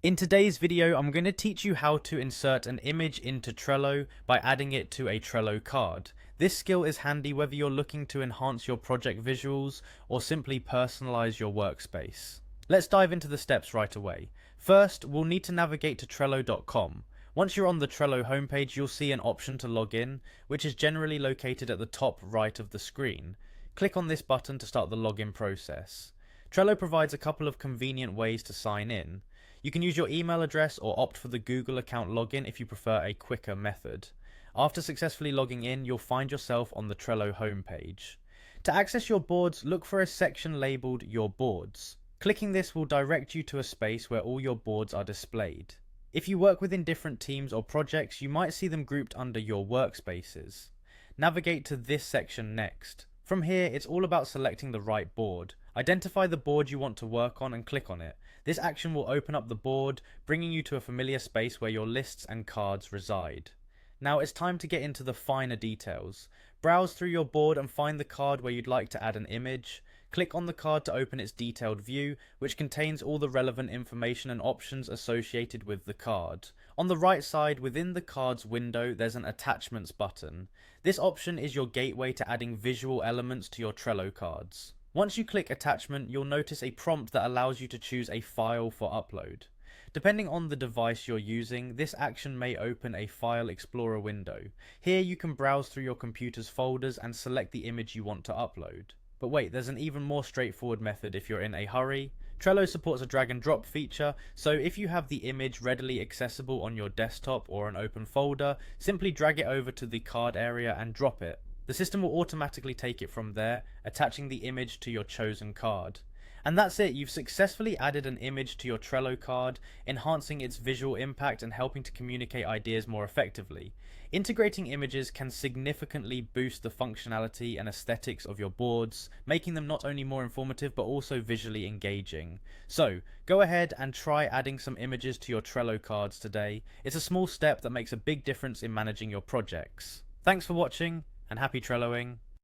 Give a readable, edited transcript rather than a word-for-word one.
In today's video, I'm going to teach you how to insert an image into Trello by adding it to a Trello card. This skill is handy whether you're looking to enhance your project visuals or simply personalize your workspace. Let's dive into the steps right away. First, we'll need to navigate to Trello.com. Once you're on the Trello homepage, you'll see an option to log in, which is generally located at the top right of the screen. Click on this button to start the login process. Trello provides a couple of convenient ways to sign in. You can use your email address or opt for the Google account login if you prefer a quicker method. After successfully logging in, you'll find yourself on the Trello homepage. To access your boards, look for a section labeled Your Boards. Clicking this will direct you to a space where all your boards are displayed. If you work within different teams or projects, you might see them grouped under your workspaces. Navigate to this section next. From here, it's all about selecting the right board. Identify the board you want to work on and click on it. This action will open up the board, bringing you to a familiar space where your lists and cards reside. Now it's time to get into the finer details. Browse through your board and find the card where you'd like to add an image. Click on the card to open its detailed view, which contains all the relevant information and options associated with the card. On the right side, within the card's window, there's an Attachments button. This option is your gateway to adding visual elements to your Trello cards. Once you click Attachment, you'll notice a prompt that allows you to choose a file for upload. Depending on the device you're using, this action may open a File Explorer window. Here you can browse through your computer's folders and select the image you want to upload. But wait, there's an even more straightforward method if you're in a hurry. Trello supports a drag and drop feature, so if you have the image readily accessible on your desktop or an open folder, simply drag it over to the card area and drop it. The system will automatically take it from there, attaching the image to your chosen card. And that's it, you've successfully added an image to your Trello card, enhancing its visual impact and helping to communicate ideas more effectively. Integrating images can significantly boost the functionality and aesthetics of your boards, making them not only more informative but also visually engaging. So, go ahead and try adding some images to your Trello cards today. It's a small step that makes a big difference in managing your projects. Thanks for watching, and happy Trelloing.